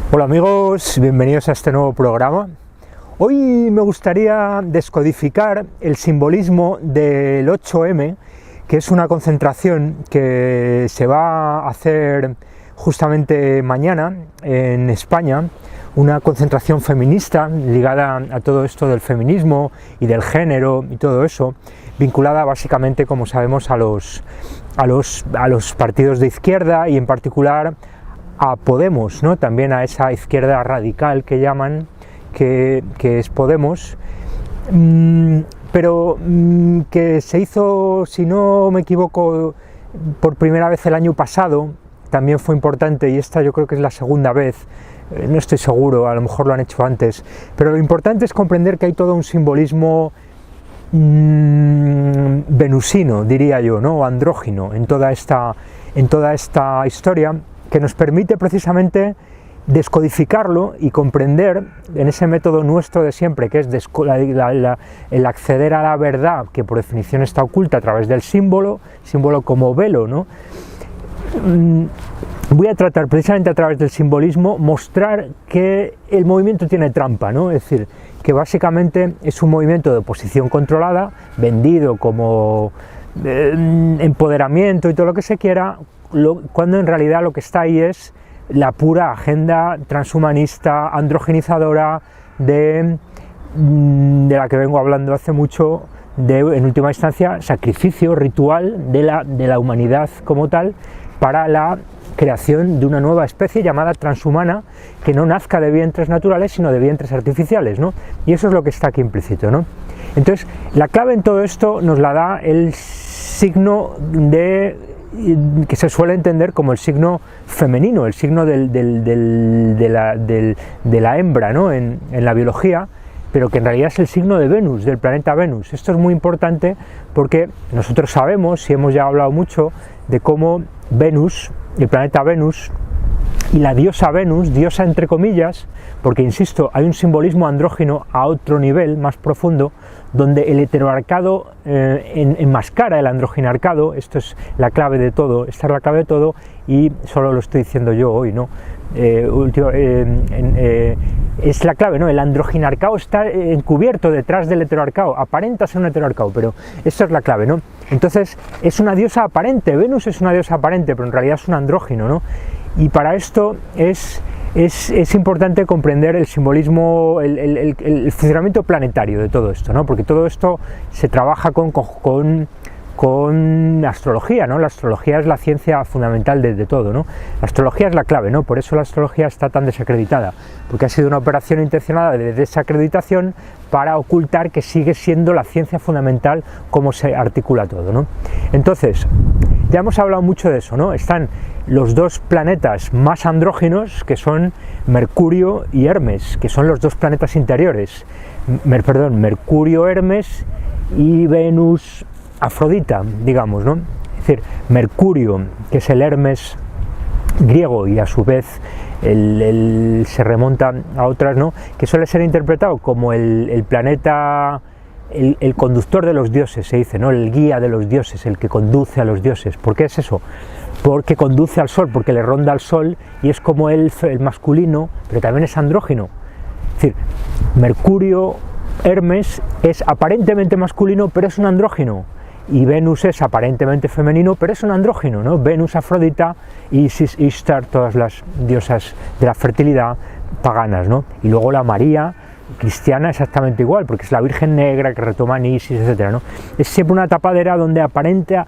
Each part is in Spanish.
Hola amigos, bienvenidos a este nuevo programa. Hoy me gustaría descodificar el simbolismo del 8M, que es una concentración que se va a hacer justamente mañana en España, una concentración feminista ligada a todo esto del feminismo y del género y todo eso, vinculada básicamente, como sabemos, a los partidos de izquierda y en particular a Podemos, ¿no? También a esa izquierda radical que llaman, que es Podemos, pero que se hizo, si no me equivoco, por primera vez el año pasado. También fue importante, y esta yo creo que es la segunda vez, no estoy seguro, a lo mejor lo han hecho antes, pero lo importante es comprender que hay todo un simbolismo venusino, diría yo, ¿no? O andrógino en toda esta historia, que nos permite precisamente descodificarlo y comprender en ese método nuestro de siempre, que es el acceder a la verdad, que por definición está oculta a través del símbolo como velo, ¿no? Voy a tratar precisamente a través del simbolismo mostrar que el movimiento tiene trampa, ¿no? Es decir, que básicamente es un movimiento de oposición controlada, vendido como empoderamiento y todo lo que se quiera, cuando en realidad lo que está ahí es la pura agenda transhumanista, androgenizadora de la que vengo hablando hace mucho, en última instancia, sacrificio ritual de la humanidad como tal, para la creación de una nueva especie llamada transhumana, que no nazca de vientres naturales, sino de vientres artificiales, ¿no? Y eso es lo que está aquí implícito, ¿no? Entonces, la clave en todo esto nos la da el signo que se suele entender como el signo femenino, el signo de la hembra, ¿no? en la biología, pero que en realidad es el signo de Venus, del planeta Venus. Esto es muy importante porque nosotros sabemos, y hemos ya hablado mucho, de cómo Venus, el planeta Venus, y la diosa Venus, diosa entre comillas, porque insisto, hay un simbolismo andrógino a otro nivel más profundo, donde el heteroarcado enmascara el androginarcado. Esto es la clave de todo, esta es la clave de todo, y solo lo estoy diciendo yo hoy, ¿no? Es la clave, ¿no? El androginarcado está encubierto detrás del heteroarcado, aparenta ser un heteroarcado, pero esto es la clave, ¿no? Entonces es una diosa aparente, Venus es una diosa aparente, pero en realidad es un andrógino, ¿no? Y para esto es importante comprender el simbolismo, el funcionamiento planetario de todo esto, ¿no? Porque todo esto se trabaja con astrología, ¿no? La astrología es la ciencia fundamental de todo, ¿no? La astrología es la clave, ¿no? Por eso la astrología está tan desacreditada, porque ha sido una operación intencionada de desacreditación para ocultar que sigue siendo la ciencia fundamental cómo se articula todo, ¿no? Entonces, ya hemos hablado mucho de eso, ¿no? Están los dos planetas más andróginos, que son Mercurio y Hermes, que son los dos planetas interiores. Mercurio, Hermes y Venus, Afrodita, digamos, ¿no? Es decir, Mercurio, que es el Hermes griego y a su vez se remonta a otras, ¿no? Que suele ser interpretado como el planeta, el conductor de los dioses, se dice, ¿no? El guía de los dioses, el que conduce a los dioses. ¿Por qué es eso? Porque conduce al sol, porque le ronda al sol y es como el masculino, pero también es andrógino. Es decir, Mercurio, Hermes es aparentemente masculino, pero es un andrógino. Y Venus es aparentemente femenino, pero es un andrógino, ¿no? Venus, Afrodita, Isis, Ishtar, todas las diosas de la fertilidad paganas, ¿no? Y luego la María cristiana exactamente igual, porque es la Virgen Negra que retoma Isis, etcétera, ¿no? Es siempre una tapadera donde aparenta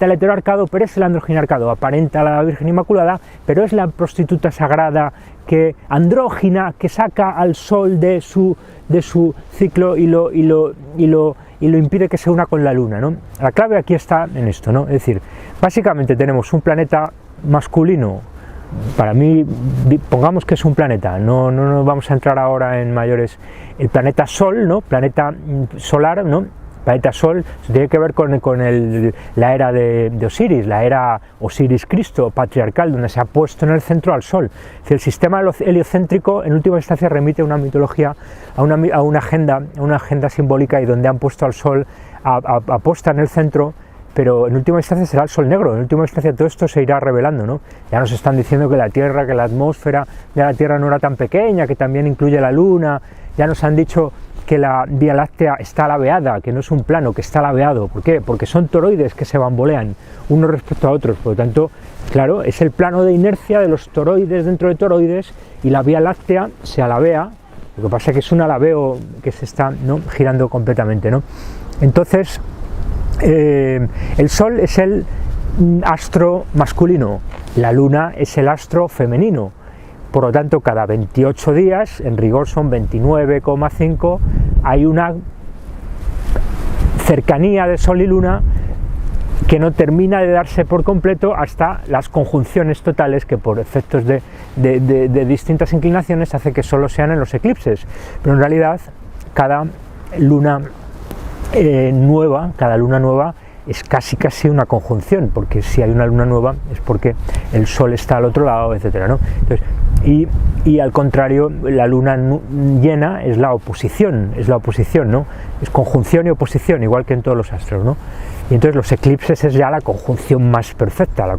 el heteroarcado, pero es el androginarcado, aparenta la Virgen Inmaculada, pero es la prostituta sagrada andrógina que saca al sol de su ciclo y lo impide que se una con la luna, ¿no? La clave aquí está en esto, ¿no? Es decir, básicamente tenemos un planeta masculino. Para mí, pongamos que es un planeta, no vamos a entrar ahora en mayores. El planeta Sol, ¿no? Planeta solar, ¿no? Planeta Sol tiene que ver con la era de Osiris, la era Osiris-Cristo patriarcal, donde se ha puesto en el centro al Sol. El sistema heliocéntrico, en última instancia, remite a una mitología, a una agenda simbólica, y donde han puesto al Sol aposta en el centro, pero en última instancia será el Sol negro, en última instancia todo esto se irá revelando, ¿no? Ya nos están diciendo que la Tierra, que la atmósfera de la Tierra no era tan pequeña, que también incluye la Luna, ya nos han dicho que la Vía Láctea está laveada, que no es un plano, que está laveado. ¿Por qué? Porque son toroides que se bambolean unos respecto a otros, por lo tanto, claro, es el plano de inercia de los toroides dentro de toroides y la Vía Láctea se alavea, lo que pasa es que es un alaveo que se está, ¿no?, girando completamente, ¿no? Entonces, el Sol es el astro masculino, la Luna es el astro femenino. Por lo tanto, cada 28 días, en rigor son 29,5, hay una cercanía de Sol y Luna que no termina de darse por completo hasta las conjunciones totales, que por efectos de distintas inclinaciones hace que solo sean en los eclipses. Pero en realidad, cada luna nueva es casi una conjunción, porque si hay una luna nueva es porque el Sol está al otro lado, etcétera, ¿no? Entonces, y al contrario, la luna llena es la oposición, ¿no? Es conjunción y oposición, igual que en todos los astros, ¿no? Y entonces los eclipses es ya la conjunción más perfecta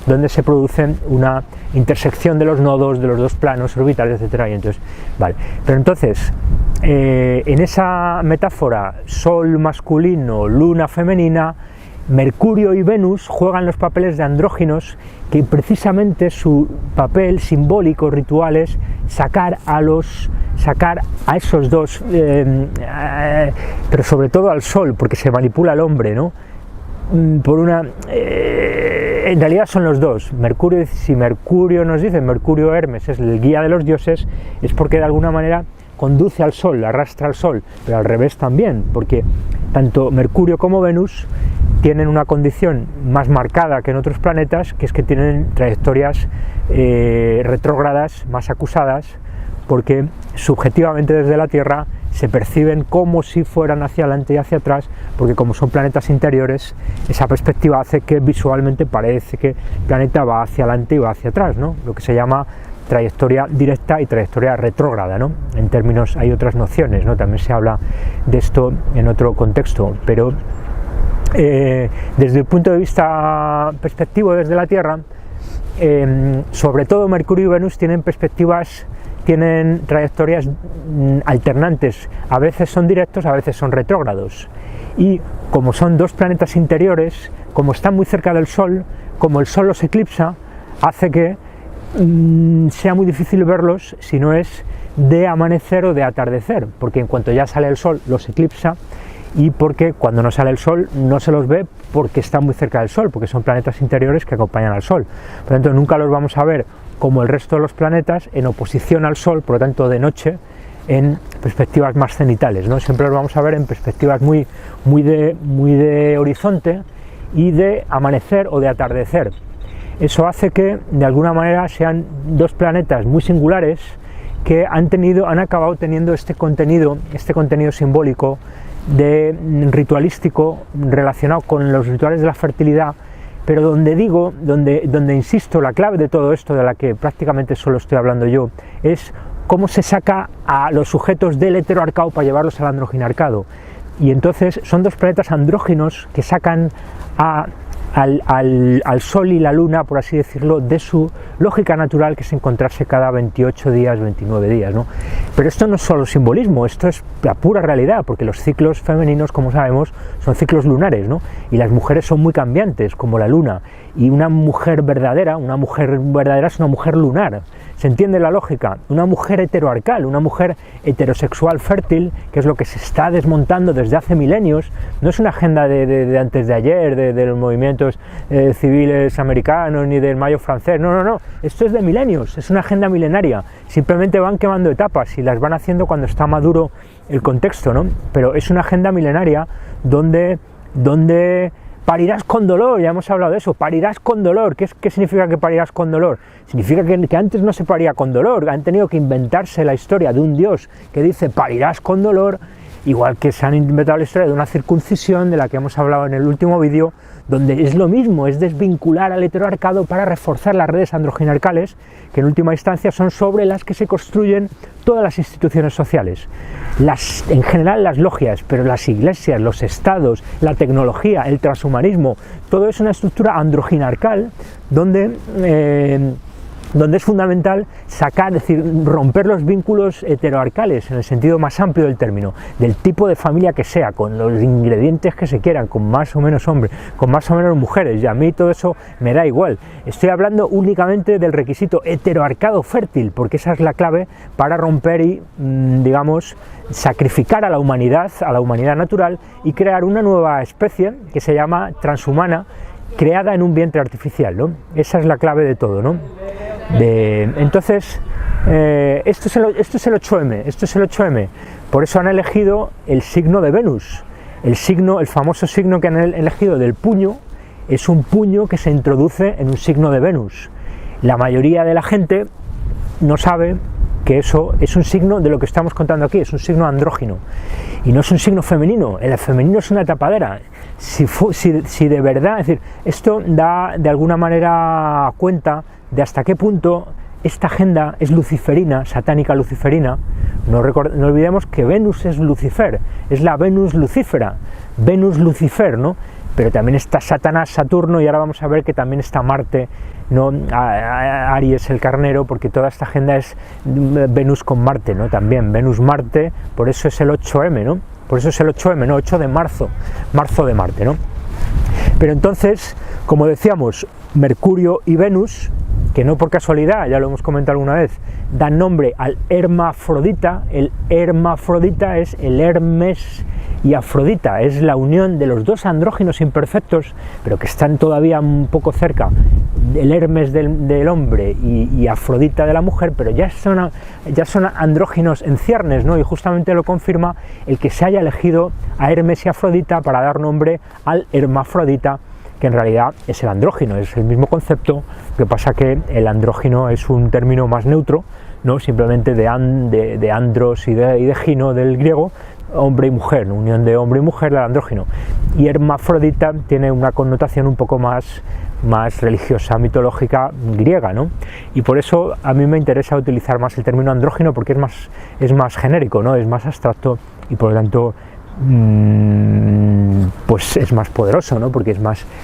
donde se produce una intersección de los nodos, de los dos planos orbitales, etcétera, y entonces, vale. Pero entonces, en esa metáfora, Sol masculino, Luna femenina, Mercurio y Venus juegan los papeles de andróginos, que precisamente su papel simbólico, ritual, es sacar a esos dos, pero sobre todo al Sol, porque se manipula al hombre, ¿no? En realidad son los dos. Mercurio, si Mercurio nos dice, Mercurio Hermes es el guía de los dioses, es porque de alguna manera conduce al Sol, arrastra al Sol, pero al revés también, porque tanto Mercurio como Venus tienen una condición más marcada que en otros planetas, que es que tienen trayectorias retrógradas, más acusadas, porque subjetivamente desde la Tierra se perciben como si fueran hacia adelante y hacia atrás, porque como son planetas interiores, esa perspectiva hace que visualmente parece que el planeta va hacia adelante y va hacia atrás, ¿no? Lo que se llama trayectoria directa y trayectoria retrógrada, ¿no? En términos, hay otras nociones, ¿no? También se habla de esto en otro contexto, pero desde el punto de vista perspectivo desde la Tierra, sobre todo Mercurio y Venus tienen trayectorias alternantes, a veces son directos, a veces son retrógrados, y como son dos planetas interiores, como están muy cerca del Sol, como el Sol los eclipsa, hace que sea muy difícil verlos si no es de amanecer o de atardecer, porque en cuanto ya sale el Sol los eclipsa, y porque cuando no sale el Sol no se los ve porque están muy cerca del Sol, porque son planetas interiores que acompañan al Sol. Por lo tanto, nunca los vamos a ver como el resto de los planetas en oposición al Sol, por lo tanto de noche, en perspectivas más cenitales, ¿no? Siempre los vamos a ver en perspectivas muy de horizonte y de amanecer o de atardecer. Eso hace que de alguna manera sean dos planetas muy singulares que han acabado teniendo este contenido simbólico ritualístico relacionado con los rituales de la fertilidad, pero donde insisto, la clave de todo esto, de la que prácticamente solo estoy hablando yo, es cómo se saca a los sujetos del heteroarcado para llevarlos al androginarcado. Y entonces son dos planetas andróginos que sacan al Sol y la Luna, por así decirlo, de su lógica natural, que es encontrarse cada 28 días, 29 días, ¿no? Pero esto no es solo simbolismo, esto es la pura realidad, porque los ciclos femeninos, como sabemos, son ciclos lunares, ¿no? Y las mujeres son muy cambiantes, como la Luna, y una mujer verdadera es una mujer lunar. ¿Se entiende la lógica? Una mujer heteroarcal, una mujer heterosexual fértil, que es lo que se está desmontando desde hace milenios, no es una agenda de antes de ayer, de los movimientos civiles americanos, ni del Mayo francés, no, esto es de milenios, es una agenda milenaria, simplemente van quemando etapas y las van haciendo cuando está maduro el contexto, ¿no? Pero es una agenda milenaria donde parirás con dolor, ya hemos hablado de eso, parirás con dolor. ¿Qué significa que parirás con dolor? Significa que antes no se paría con dolor, han tenido que inventarse la historia de un dios que dice parirás con dolor, igual que se han inventado la historia de una circuncisión, de la que hemos hablado en el último vídeo, donde es lo mismo, es desvincular al heteroarcado para reforzar las redes androginarcales, que en última instancia son sobre las que se construyen todas las instituciones sociales. En general las logias, pero las iglesias, los estados, la tecnología, el transhumanismo, todo es una estructura androginarcal donde es fundamental sacar, es decir, romper los vínculos heteroarcales en el sentido más amplio del término, del tipo de familia que sea, con los ingredientes que se quieran, con más o menos hombres, con más o menos mujeres, y a mí todo eso me da igual. Estoy hablando únicamente del requisito heteroarcado fértil, porque esa es la clave para romper y, digamos, sacrificar a la humanidad natural y crear una nueva especie que se llama transhumana, creada en un vientre artificial, ¿no? Esa es la clave de todo, ¿no? Entonces, esto es el 8M, por eso han elegido el signo de Venus, el famoso signo que han elegido del puño, es un puño que se introduce en un signo de Venus. La mayoría de la gente no sabe que eso es un signo de lo que estamos contando aquí, es un signo andrógino, y no es un signo femenino, el femenino es una tapadera. Si de verdad, es decir, esto da de alguna manera cuenta de hasta qué punto esta agenda es luciferina, satánica luciferina. No olvidemos que Venus es Lucifer, es la Venus lucífera, Venus Lucifer, ¿no? Pero también está Satanás, Saturno, y ahora vamos a ver que también está Marte, ¿no? Aries, el carnero, porque toda esta agenda es Venus con Marte, ¿no? También Venus-Marte, por eso es el 8M, ¿no? Por eso es el 8M, ¿no? 8 de marzo de Marte, ¿no? Pero entonces, como decíamos, Mercurio y Venus, que no por casualidad, ya lo hemos comentado alguna vez, dan nombre al hermafrodita. El hermafrodita es el Hermes y Afrodita, es la unión de los dos andróginos imperfectos, pero que están todavía un poco cerca, el Hermes del hombre y Afrodita de la mujer, pero ya son andróginos en ciernes, ¿no? Y justamente lo confirma el que se haya elegido a Hermes y Afrodita para dar nombre al hermafrodita, que en realidad es el andrógino, es el mismo concepto, lo que pasa que el andrógino es un término más neutro, ¿no? Simplemente de andros y de gino del griego, hombre y mujer, ¿no? Unión de hombre y mujer del andrógino. Y hermafrodita tiene una connotación un poco más religiosa, mitológica, griega, ¿no? Y por eso a mí me interesa utilizar más el término andrógino, porque es más genérico, ¿no? Es más abstracto y por lo tanto pues es más poderoso, ¿no? Porque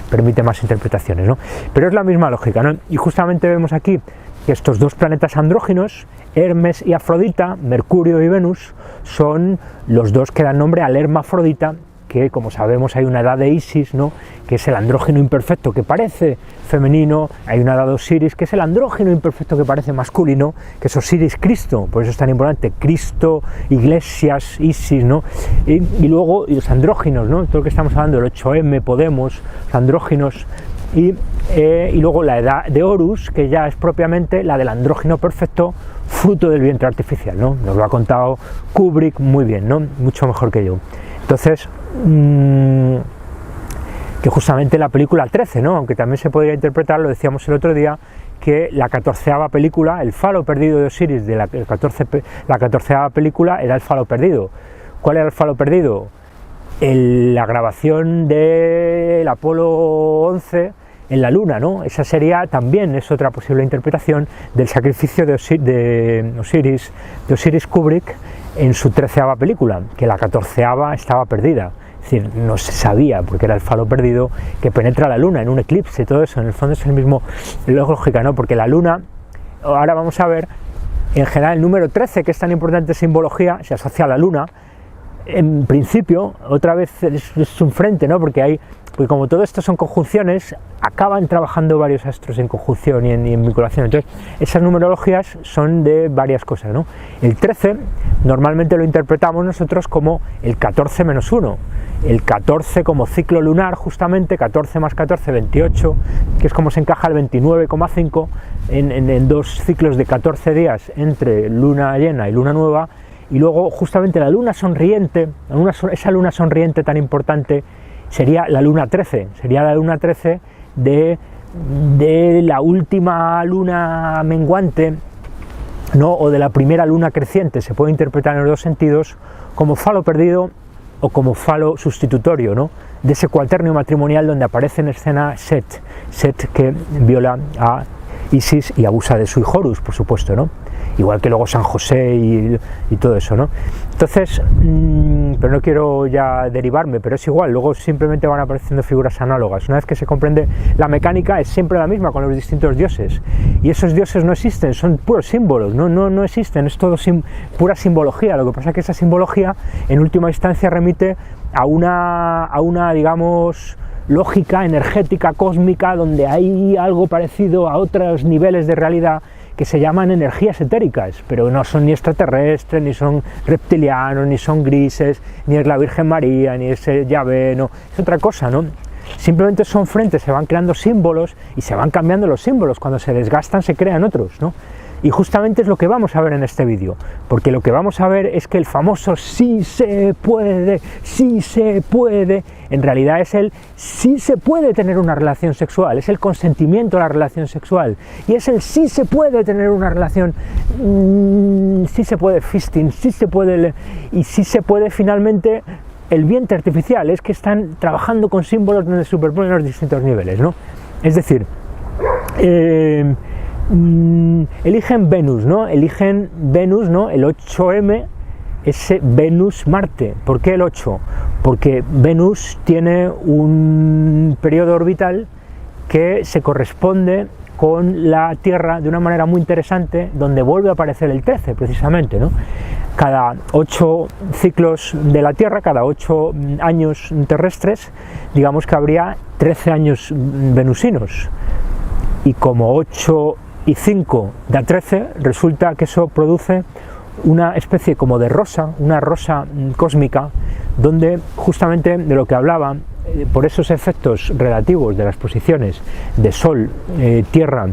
permite más interpretaciones, ¿no? Pero es la misma lógica, ¿no? Y justamente vemos aquí que estos dos planetas andróginos, Hermes y Afrodita, Mercurio y Venus, son los dos que dan nombre al hermafrodita, que como sabemos hay una edad de Isis, ¿no? Que es el andrógino imperfecto que parece femenino, hay una edad de Osiris que es el andrógino imperfecto que parece masculino, que es Osiris Cristo, por eso es tan importante, Cristo, iglesias, Isis, ¿no? Y luego los andróginos, ¿no? Todo lo que estamos hablando, el 8M, Podemos, los andróginos, y luego la edad de Horus, que ya es propiamente la del andrógino perfecto, fruto del vientre artificial, ¿no? Nos lo ha contado Kubrick muy bien, ¿no? Mucho mejor que yo. Entonces, que justamente la película 13, ¿no? Aunque también se podría interpretar, lo decíamos el otro día, que la 14ª película, el falo perdido de Osiris de la 14ª película era el falo perdido. ¿Cuál era el falo perdido? La grabación del Apolo 11 en la Luna, ¿no? Esa sería también, es otra posible interpretación del sacrificio de Osiris Kubrick en su 13ª película, que la 14ª estaba perdida. Es decir, no se sabía, porque era el falo perdido que penetra la Luna en un eclipse, todo eso, en el fondo es el mismo, lógica, ¿no? Porque la Luna, ahora vamos a ver, en general el número 13, que es tan importante en simbología, se asocia a la Luna. En principio, otra vez es un frente, ¿no? Porque como todo esto son conjunciones, acaban trabajando varios astros en conjunción y en vinculación. Entonces, esas numerologías son de varias cosas, ¿no? El 13 normalmente lo interpretamos nosotros como el 14 menos 1. El 14 como ciclo lunar, justamente, 14 más 14, 28, que es como se encaja el 29,5 en dos ciclos de 14 días entre luna llena y luna nueva. Y luego justamente la luna sonriente, esa luna sonriente tan importante, sería la luna 13, de la última luna menguante ¿no? O de la primera luna creciente, se puede interpretar en los dos sentidos, como falo perdido o como falo sustitutorio, ¿no? De ese cuaternio matrimonial donde aparece en escena Set que viola a Isis y abusa de su hijo Horus, por supuesto, ¿no? Igual que luego San José y todo eso, ¿no? Entonces, pero no quiero ya derivarme, pero es igual, luego simplemente van apareciendo figuras análogas. Una vez que se comprende la mecánica, es siempre la misma con los distintos dioses, y esos dioses no existen, son puros símbolos, no existen, es todo pura simbología. Lo que pasa es que esa simbología en última instancia remite a una digamos, lógica energética cósmica, donde hay algo parecido a otros niveles de realidad que se llaman energías etéricas, pero no son ni extraterrestres, ni son reptilianos, ni son grises, ni es la Virgen María, ni es Yahvé, no, es otra cosa, ¿no? Simplemente son frentes, se van creando símbolos y se van cambiando los símbolos, cuando se desgastan se crean otros, ¿no? Y justamente es lo que vamos a ver en este vídeo, porque lo que vamos a ver es que el famoso sí se puede, en realidad es el sí se puede tener una relación sexual, es el consentimiento a la relación sexual, y es el sí se puede tener una relación, sí se puede fisting, sí se puede, y sí se puede finalmente el vientre artificial, es que están trabajando con símbolos donde superponen los distintos niveles, ¿no? Es decir, eligen Venus, ¿no? Eligen Venus, ¿no? El 8M, ese Venus-Marte. ¿Por qué el 8? Porque Venus tiene un periodo orbital que se corresponde con la Tierra de una manera muy interesante, donde vuelve a aparecer el 13, precisamente, ¿no? Cada 8 ciclos de la Tierra, cada 8 años terrestres, digamos que habría 13 años venusinos. Y como 8 y 5 da 13, resulta que eso produce una especie como de rosa, una rosa cósmica, donde justamente de lo que hablaba, por esos efectos relativos de las posiciones de Sol, Tierra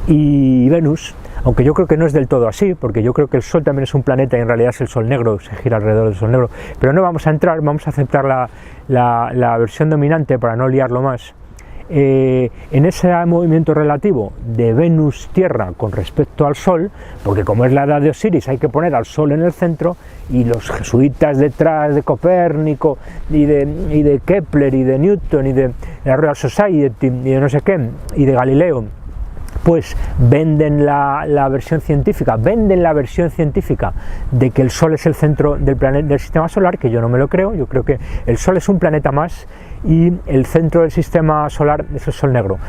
y Venus, aunque yo creo que no es del todo así, porque yo creo que el Sol también es un planeta y en realidad es el Sol negro, se gira alrededor del Sol negro, pero no vamos a entrar, vamos a aceptar la versión dominante para no liarlo más. En ese movimiento relativo de Venus-Tierra con respecto al Sol, porque como es la edad de Osiris hay que poner al Sol en el centro, y los jesuitas detrás de Copérnico y de Kepler y de Newton y de la Royal Society y de no sé qué, y de Galileo, pues venden la versión científica, de que el Sol es el centro del sistema solar, que yo no me lo creo. Yo creo que el Sol es un planeta más y el centro del sistema solar es el Sol negro,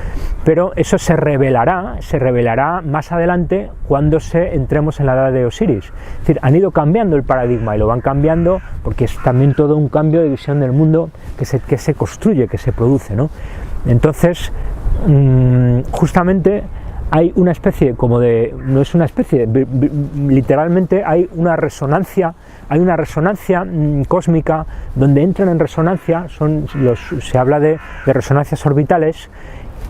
pero eso se revelará más adelante cuando entremos en la edad de Osiris. Es decir, han ido cambiando el paradigma y lo van cambiando porque es también todo un cambio de visión del mundo que se construye, que se produce, ¿no? Entonces, justamente hay una especie como de, no es una especie, literalmente hay una resonancia cósmica donde entran en resonancia, se habla de resonancias orbitales,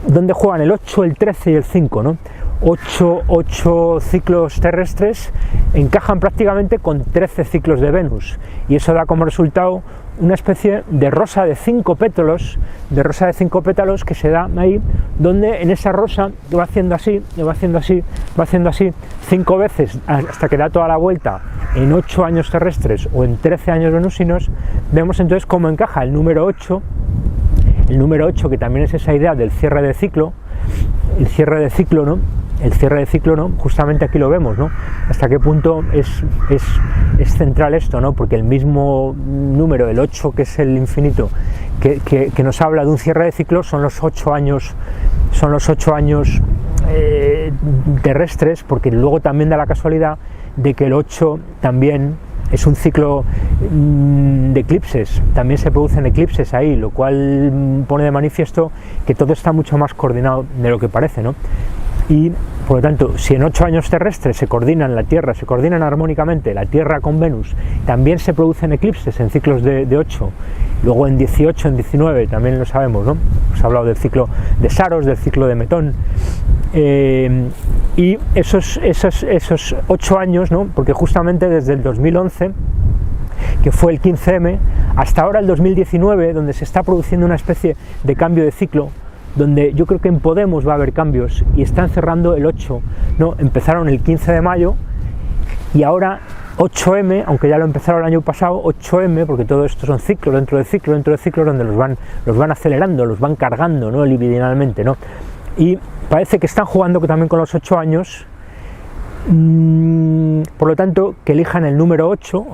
donde juegan el 8, el 13 y el 5, ¿no? 8 ciclos terrestres encajan prácticamente con 13 ciclos de Venus, y eso da como resultado una especie de rosa de 5 pétalos, que se da ahí, donde en esa rosa va haciendo así, 5 veces hasta que da toda la vuelta en 8 años terrestres o en 13 años venusinos. Vemos entonces cómo encaja el número 8, que también es esa idea del cierre de ciclo, ¿no? El cierre de ciclo, ¿no? Justamente aquí lo vemos, ¿no? Hasta qué punto es central esto, ¿no? Porque el mismo número, el 8, que es el infinito, que nos habla de un cierre de ciclo, son los 8 años terrestres, porque luego también da la casualidad de que el 8 también es un ciclo de eclipses, también se producen eclipses ahí, lo cual pone de manifiesto que todo está mucho más coordinado de lo que parece, ¿no? Y por lo tanto, si en 8 años terrestres se coordinan armónicamente la Tierra con Venus, también se producen eclipses en ciclos de 8, luego en 18, en 19, también lo sabemos, ¿no? Hemos hablado del ciclo de Saros, del ciclo de Metón, y esos 8 años, ¿no? Porque justamente desde el 2011, que fue el 15M, hasta ahora el 2019, donde se está produciendo una especie de cambio de ciclo, donde yo creo que en Podemos va a haber cambios y están cerrando el 8, ¿no? Empezaron el 15 de mayo y ahora 8M, aunque ya lo empezaron el año pasado, 8M, porque todo esto son ciclos dentro de ciclos dentro de ciclos, donde los van acelerando, los van cargando, ¿no? Libidinalmente, ¿no? Y parece que están jugando también con los 8 años, por lo tanto, que elijan el número 8,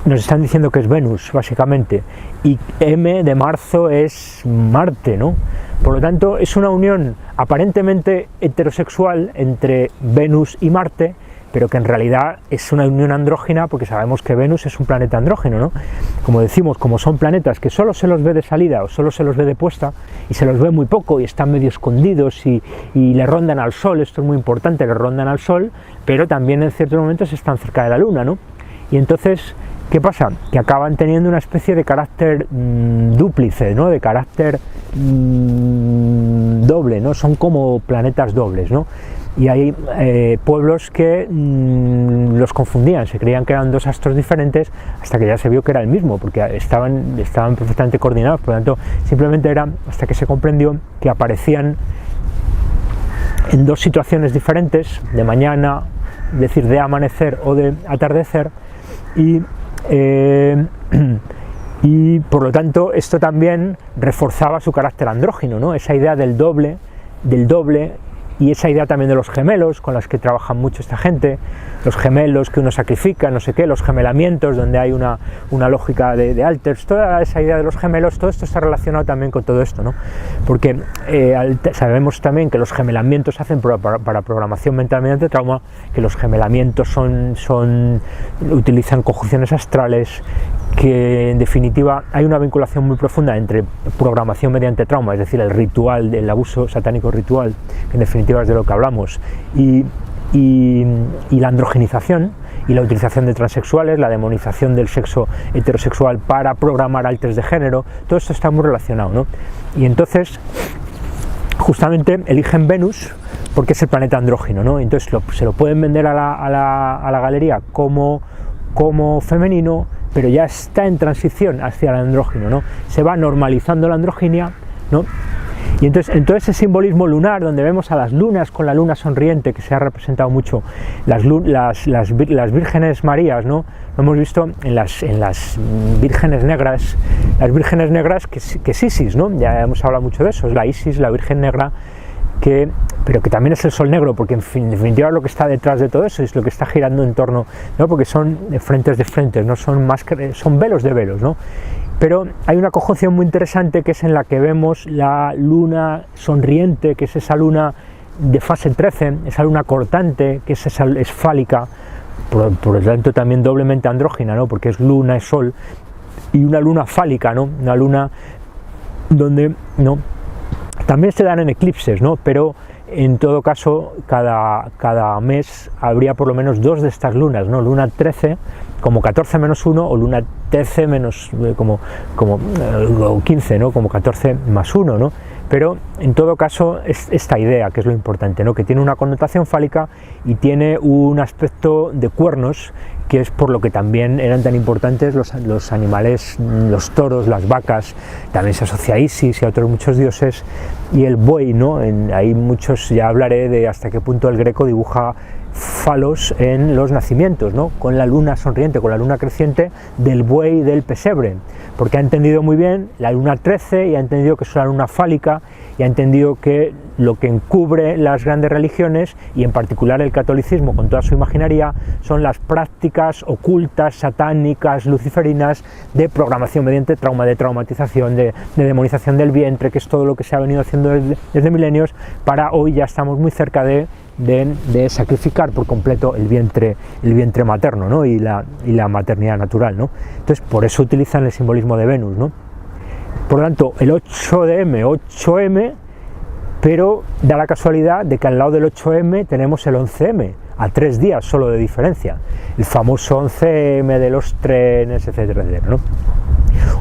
nos están diciendo que es Venus, básicamente, y M de marzo es Marte, ¿no? Por lo tanto, es una unión aparentemente heterosexual entre Venus y Marte, pero que en realidad es una unión andrógina, porque sabemos que Venus es un planeta andrógeno, ¿no? Como decimos, como son planetas que solo se los ve de salida o solo se los ve de puesta, y se los ve muy poco y están medio escondidos y le rondan al Sol, esto es muy importante, le rondan al Sol, pero también en ciertos momentos están cerca de la Luna, ¿no? Y entonces, ¿qué pasa? Que acaban teniendo una especie de carácter dúplice, ¿no? De carácter doble, ¿no? Son como planetas dobles, ¿no? Y hay pueblos que los confundían, se creían que eran dos astros diferentes, hasta que ya se vio que era el mismo, porque estaban perfectamente coordinados. Por lo tanto, simplemente era hasta que se comprendió que aparecían en dos situaciones diferentes, de mañana, es decir, de amanecer o de atardecer, y por lo tanto esto también reforzaba su carácter andrógino, ¿no? Esa idea del doble, y esa idea también de los gemelos, con las que trabajan mucho esta gente, los gemelos que uno sacrifica, no sé qué, los gemelamientos, donde hay una lógica de alters, toda esa idea de los gemelos, todo esto está relacionado también con todo esto, ¿no? Porque sabemos también que los gemelamientos se hacen para programación mental mediante trauma, que los gemelamientos utilizan conjunciones astrales, que en definitiva hay una vinculación muy profunda entre programación mediante trauma, es decir, el ritual, el abuso satánico ritual, que en definitiva es de lo que hablamos, y la androgenización y la utilización de transexuales, la demonización del sexo heterosexual para programar alters de género, todo esto está muy relacionado, ¿no? Y entonces justamente eligen Venus porque es el planeta andrógeno, ¿no? Entonces se lo pueden vender a la galería como femenino, pero ya está en transición hacia el andrógeno, ¿no? Se va normalizando la androginia, ¿no? Y entonces, en todo ese simbolismo lunar, donde vemos a las lunas con la luna sonriente, que se ha representado mucho, las vírgenes Marías, ¿no? Lo hemos visto en las vírgenes negras, que es Isis, ¿no? Ya hemos hablado mucho de eso, es la Isis, la Virgen Negra, pero que también es el sol negro, porque en definitiva lo que está detrás de todo eso es lo que está girando en torno, ¿no? Porque son frentes de frentes, no son son velos de velos, ¿no? Pero hay una conjunción muy interesante que es en la que vemos la luna sonriente, que es esa luna de fase 13, esa luna cortante, que es fálica, por lo tanto también doblemente andrógina, ¿no? Porque es luna, es sol, y una luna fálica, ¿no? Una luna donde, ¿no? También se dan en eclipses, ¿no? Pero en todo caso cada mes habría por lo menos dos de estas lunas, ¿no? Luna 13 como 14 menos 1 o luna 13 menos o 15, ¿no? Como 14 más 1, ¿no? Pero en todo caso es esta idea que es lo importante, ¿no? Que tiene una connotación fálica y tiene un aspecto de cuernos, que es por lo que también eran tan importantes los animales, los toros, las vacas, también se asocia a Isis y a otros muchos dioses, y el buey, ¿no? Hay muchos, ya hablaré de hasta qué punto el Greco dibuja falos en los nacimientos, ¿no? Con la luna sonriente, con la luna creciente del buey y del pesebre, porque ha entendido muy bien la luna 13 y ha entendido que es una luna fálica y ha entendido que lo que encubre las grandes religiones y en particular el catolicismo con toda su imaginería son las prácticas ocultas, satánicas, luciferinas de programación mediante trauma, de traumatización, de demonización del vientre, que es todo lo que se ha venido haciendo desde milenios. Para hoy ya estamos muy cerca de sacrificar por completo el vientre materno, ¿no? y la maternidad natural, ¿no? Entonces por eso utilizan el simbolismo de Venus, ¿no? Por lo tanto el 8M, pero da la casualidad de que al lado del 8M tenemos el 11M, a 3 días solo de diferencia, el famoso 11M de los trenes, etcétera, etcétera, ¿no?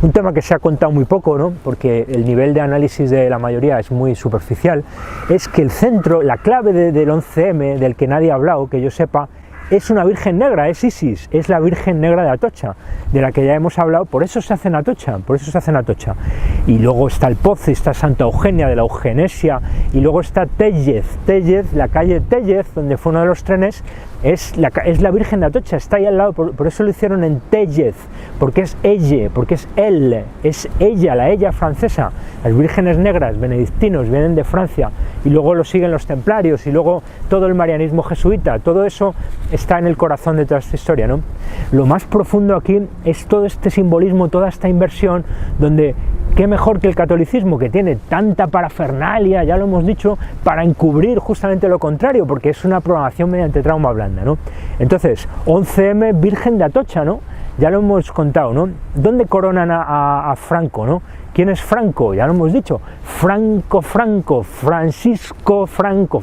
Un tema que se ha contado muy poco, ¿no? Porque el nivel de análisis de la mayoría es muy superficial, es que el centro, la clave del 11M, del que nadie ha hablado, que yo sepa, es una virgen negra, es Isis, es la Virgen Negra de Atocha, de la que ya hemos hablado, por eso se hace en Atocha, Y luego está el Pozo, está Santa Eugenia de la Eugenesia, y luego está Tellez, la calle Tellez, donde fue uno de los trenes, es la Virgen de Atocha, está ahí al lado, por eso lo hicieron en Tellez, porque es ella, porque es él, es ella, la ella francesa. Las vírgenes negras, benedictinos, vienen de Francia, y luego lo siguen los templarios, y luego todo el marianismo jesuita, todo eso está en el corazón de toda esta historia, ¿no? Lo más profundo aquí es todo este simbolismo, toda esta inversión, donde qué mejor que el catolicismo, que tiene tanta parafernalia, ya lo hemos dicho, para encubrir justamente lo contrario, porque es una programación mediante trauma blanda, ¿no? Entonces, 11M, Virgen de Atocha, ¿no? Ya lo hemos contado, ¿no? ¿Dónde coronan a Franco, ¿no? ¿Quién es Franco? Ya lo hemos dicho. Francisco Franco,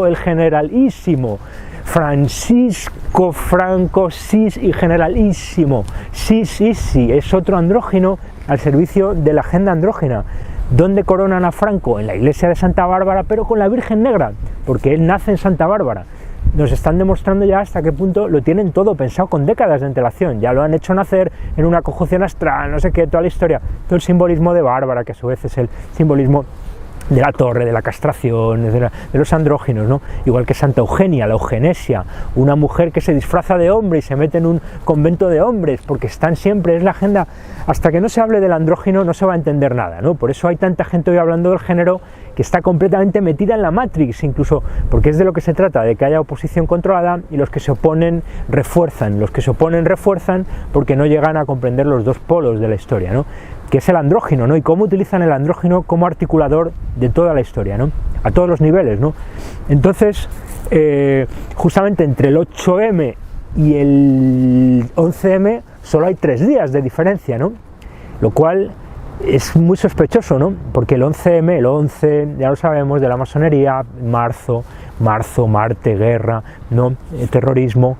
el generalísimo. Francisco Franco, sis y generalísimo. Sisi es otro andrógino al servicio de la agenda andrógina. ¿Dónde coronan a Franco? En la iglesia de Santa Bárbara, pero con la Virgen Negra, porque él nace en Santa Bárbara. Nos están demostrando ya hasta qué punto lo tienen todo pensado con décadas de antelación, ya lo han hecho nacer en una conjunción astral, no sé qué, toda la historia, todo el simbolismo de Bárbara, que a su vez es el simbolismo de la torre, de la castración, de los andróginos, ¿no? Igual que Santa Eugenia, la eugenesia, una mujer que se disfraza de hombre y se mete en un convento de hombres, porque están siempre, es la agenda, hasta que no se hable del andrógino no se va a entender nada, ¿no? Por eso hay tanta gente hoy hablando del género que está completamente metida en la Matrix, incluso porque es de lo que se trata, de que haya oposición controlada, y los que se oponen refuerzan, porque no llegan a comprender los dos polos de la historia, ¿no? Que es el andrógino, ¿no? Y cómo utilizan el andrógino como articulador de toda la historia, ¿no? A todos los niveles, ¿no? Entonces, justamente entre el 8M y el 11M solo hay 3 días de diferencia, ¿no? Lo cual es muy sospechoso, ¿no? Porque el 11M, el 11, ya lo sabemos, de la masonería, marzo, Marte, guerra, ¿no? Terrorismo.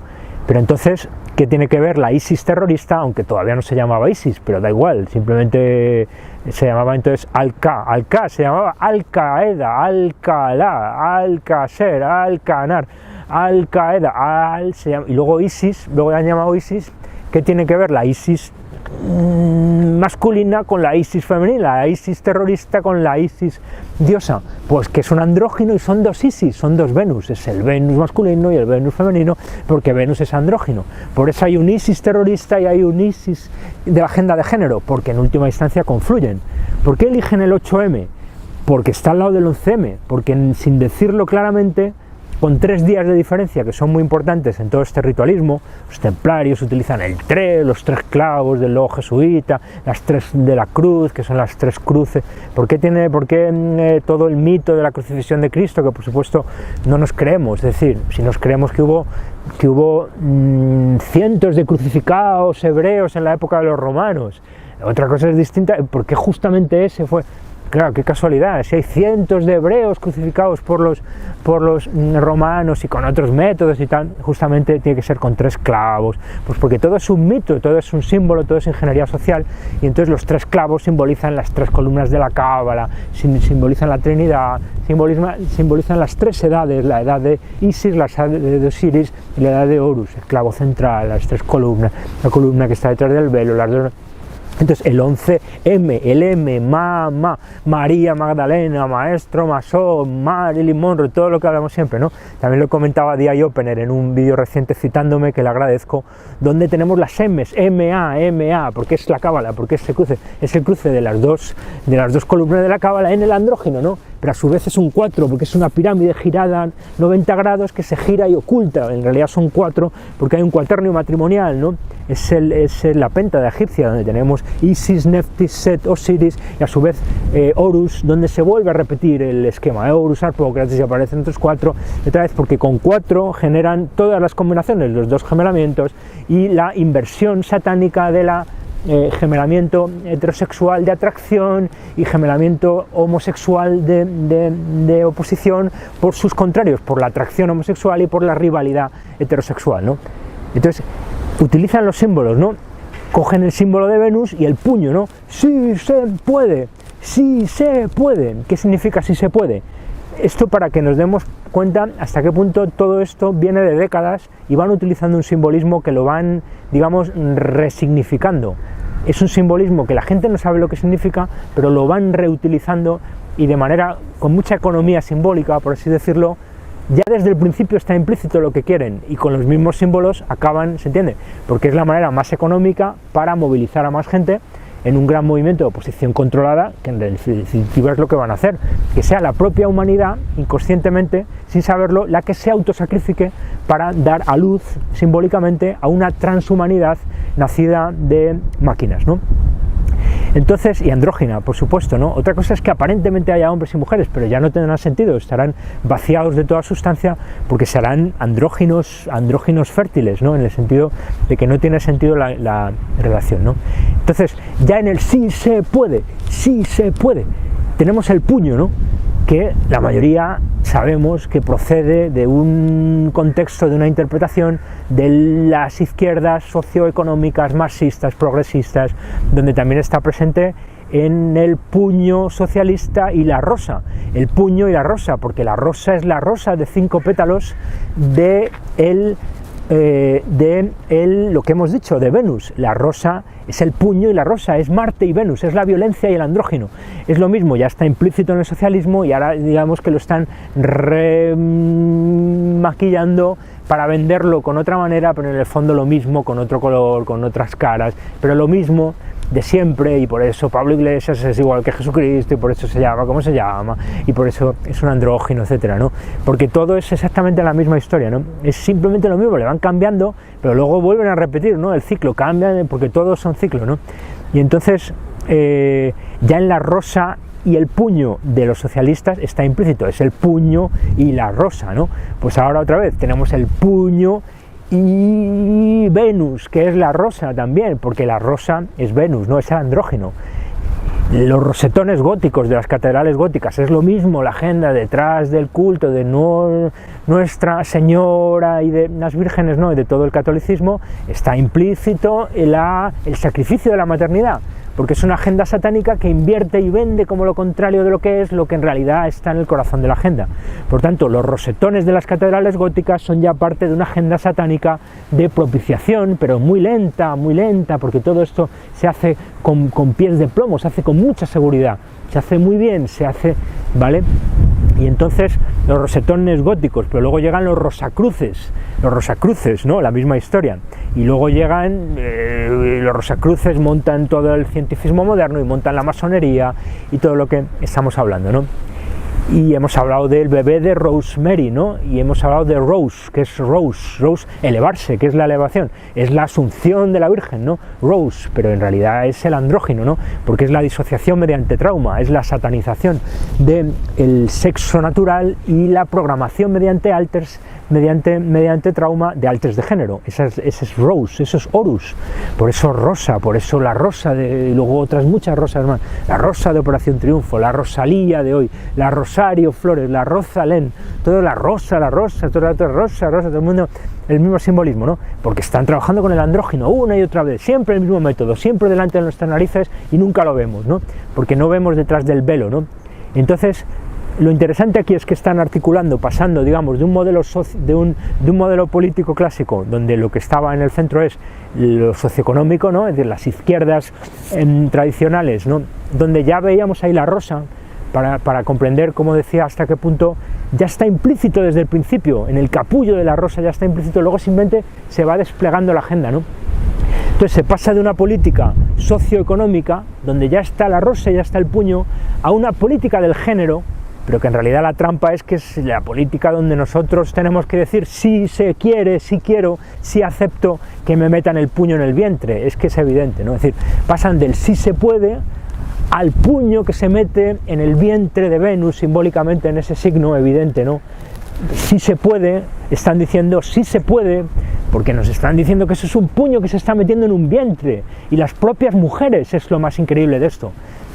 Pero entonces, ¿qué tiene que ver la ISIS terrorista? Aunque todavía no se llamaba ISIS, pero da igual, simplemente se llamaba entonces Al-Qa se llamaba Al-Qaeda, Al-Qalá, Al-Qasser, Al-Qanar, Al-Qaeda, y luego ISIS, luego han llamado ISIS. ¿Qué tiene que ver la ISIS masculina con la ISIS femenina, la ISIS terrorista con la ISIS diosa? Pues que es un andrógino y son dos ISIS, son dos Venus, es el Venus masculino y el Venus femenino, porque Venus es andrógino. Por eso hay un ISIS terrorista y hay un ISIS de la agenda de género, porque en última instancia confluyen. ¿Por qué eligen el 8M? Porque está al lado del 11M, porque sin decirlo claramente, con 3 días de diferencia que son muy importantes en todo este ritualismo, los templarios utilizan el 3, los 3 clavos del logo jesuita, las 3 de la cruz, que son las 3 cruces. ¿Por qué todo el mito de la crucifixión de Cristo, que por supuesto no nos creemos? Es decir, si nos creemos que hubo cientos de crucificados hebreos en la época de los romanos, otra cosa es distinta, ¿por qué justamente ese fue? Claro, qué casualidad, si hay cientos de hebreos crucificados por los romanos y con otros métodos y tal, justamente tiene que ser con 3 clavos, pues porque todo es un mito, todo es un símbolo, todo es ingeniería social, y entonces los 3 clavos simbolizan las 3 columnas de la Cábala, simbolizan la Trinidad, simbolizan las 3 edades, la edad de Isis, la edad de Osiris y la edad de Horus, el clavo central, las 3 columnas, la columna que está detrás del velo, las 2... Entonces el 11M, el M, María Magdalena, Maestro, Masón, Marilyn Monroe, todo lo que hablamos siempre, ¿no? También lo comentaba D.I. Opener en un vídeo reciente citándome, que le agradezco, donde tenemos las M's, MA, porque es la Cábala, porque es el cruce de las dos columnas de la Cábala en el andrógino, ¿no? Pero a su vez es un 4, porque es una pirámide girada 90 grados que se gira y oculta, en realidad son 4, porque hay un cuaternio matrimonial, ¿no? Es la péntada egipcia, donde tenemos Isis, Neftis, Set, Osiris, y a su vez Horus, donde se vuelve a repetir el esquema, Horus, Harpócrates, y aparecen otros 4, otra vez porque con 4 generan todas las combinaciones, los 2 gemelamientos y la inversión satánica de la gemelamiento heterosexual de atracción y gemelamiento homosexual de oposición por sus contrarios, por la atracción homosexual y por la rivalidad heterosexual, ¿no? Entonces utilizan los símbolos, ¿no? Cogen el símbolo de Venus y el puño, ¿no? Sí se puede, sí se puede. ¿Qué significa sí se puede? Esto para que nos demos cuenta hasta qué punto todo esto viene de décadas y van utilizando un simbolismo que lo van, digamos, resignificando. Es un simbolismo que la gente no sabe lo que significa, pero lo van reutilizando y de manera, con mucha economía simbólica, por así decirlo, ya desde el principio está implícito lo que quieren y con los mismos símbolos acaban, ¿se entiende? Porque es la manera más económica para movilizar a más gente en un gran movimiento de oposición controlada, que en definitiva es lo que van a hacer, que sea la propia humanidad, inconscientemente, sin saberlo, la que se autosacrifique para dar a luz simbólicamente a una transhumanidad nacida de máquinas, ¿no? Entonces, y andrógina, por supuesto, ¿no? Otra cosa es que aparentemente haya hombres y mujeres, pero ya no tendrán sentido, estarán vaciados de toda sustancia porque serán andróginos fértiles, ¿no? En el sentido de que no tiene sentido la relación, ¿no? Entonces, ya en el sí se puede, tenemos el puño, ¿no? Que la mayoría sabemos que procede de un contexto, de una interpretación de las izquierdas socioeconómicas, marxistas, progresistas, donde también está presente en el puño socialista y la rosa, el puño y la rosa, porque la rosa es la rosa de 5 pétalos de lo que hemos dicho, de Venus. La rosa es el puño y la rosa, es Marte y Venus, es la violencia y el andrógino. Es lo mismo, ya está implícito en el socialismo y ahora digamos que lo están remaquillando para venderlo con otra manera, pero en el fondo lo mismo, con otro color, con otras caras, pero lo mismo de siempre, y por eso Pablo Iglesias es igual que Jesucristo, y por eso se llama como se llama, y por eso es un andrógino, etcétera, ¿no? Porque todo es exactamente la misma historia, ¿no? Es simplemente lo mismo, le van cambiando, pero luego vuelven a repetir, ¿no? El ciclo cambia, porque todos son ciclos, ¿no? Y entonces, ya en la rosa y el puño de los socialistas está implícito, es el puño y la rosa, ¿no? Pues ahora otra vez tenemos el puño y Venus, que es la rosa también, porque la rosa es Venus, no es el andrógeno. Los rosetones góticos de las catedrales góticas es lo mismo, la agenda detrás del culto de Nuestra Señora y de las vírgenes, ¿no? Y de todo el catolicismo está implícito el sacrificio de la maternidad, porque es una agenda satánica que invierte y vende como lo contrario de lo que es, lo que en realidad está en el corazón de la agenda. Por tanto, los rosetones de las catedrales góticas son ya parte de una agenda satánica de propiciación, pero muy lenta, porque todo esto se hace con pies de plomo, se hace con mucha seguridad, se hace muy bien, se hace, ¿vale? Y entonces los rosetones góticos, pero luego llegan los rosacruces, ¿no? La misma historia. Y luego llegan, los rosacruces montan todo el cientificismo moderno y montan la masonería y todo lo que estamos hablando, ¿no? Y hemos hablado del bebé de Rosemary, ¿no? Y hemos hablado de Rose, que es Rose, elevarse, que es la elevación, es la asunción de la Virgen, ¿no? Rose, pero en realidad es el andrógino, ¿no? Porque es la disociación mediante trauma, es la satanización del sexo natural y la programación mediante alters, mediante trauma de alters de género. Ese es Rose, eso es Horus, por eso rosa, por eso la rosa y luego otras muchas rosas más, la rosa de Operación Triunfo, la Rosalía de hoy, la Rosario Flores, la Rosalén, todo la rosa, toda la rosa, todo el mundo, el mismo simbolismo, ¿no? Porque están trabajando con el andrógino una y otra vez, siempre el mismo método, siempre delante de nuestras narices y nunca lo vemos, ¿no? Porque no vemos detrás del velo, ¿no? Entonces, lo interesante aquí es que están articulando, pasando, digamos, de un modelo político clásico, donde lo que estaba en el centro es lo socioeconómico, ¿no? Es decir, las izquierdas tradicionales, ¿no? Donde ya veíamos ahí la rosa, para comprender, como decía, hasta qué punto ya está implícito desde el principio, en el capullo de la rosa ya está implícito, luego simplemente se va desplegando la agenda, ¿no? Entonces se pasa de una política socioeconómica, donde ya está la rosa, ya está el puño, a una política del género, pero que en realidad la trampa es que es la política donde nosotros tenemos que decir sí se quiere, sí quiero, sí acepto que me metan el puño en el vientre, es que es evidente, ¿no? Es decir, pasan del sí se puede al puño que se mete en el vientre de Venus, simbólicamente en ese signo evidente, ¿no? Sí se puede, están diciendo sí se puede, porque nos están diciendo que eso es un puño que se está metiendo en un vientre, y las propias mujeres es lo más increíble de esto,